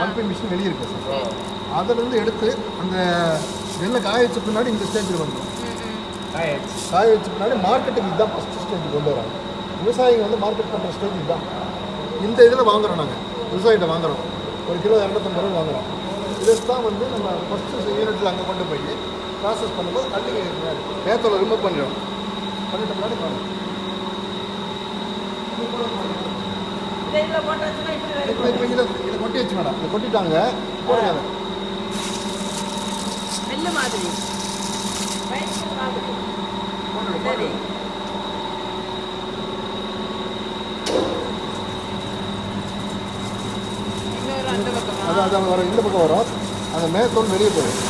Pumping machine வெளியே இருக்குது sir. அதிலிருந்து எடுத்து அந்த நெல்லை காய வச்ச பின்னாடி இந்த ஸ்டேஜில் வந்துடும். காய வச்ச பின்னாடி மார்க்கெட்டுக்கு இதுதான் ஃபஸ்ட்டு ஸ்டேஜ் கொண்டு வராங்க. விவசாயிங்க வந்து மார்க்கெட் பண்ணுற ஸ்டேஜ் இதுதான். இந்த இதில் வாங்குகிறோம், நாங்கள் விவசாயிகிட்ட வாங்குகிறோம், 1 கிலோ 250 ரூபா வாங்குகிறோம். இதை தான் வந்து நம்ம ஃபஸ்ட்டு யூனிட்டில் அங்கே கொண்டு போய் ப்ராசஸ் பண்ணும்போது கல்லுக்கு மேத்தோலை ரிமூவ் பண்ணிடும். பண்ணிட்ட முன்னாடி பாருங்கள், இப்போ இதை கொட்டி வச்சு மேடம், இதை கொட்டிட்டாங்க போடுங்க. நெல்லு மாதிரி சரி. அது வரும், இந்த பக்கம் வரும், அந்த மேத்தோல் வெளியே போயிடும்.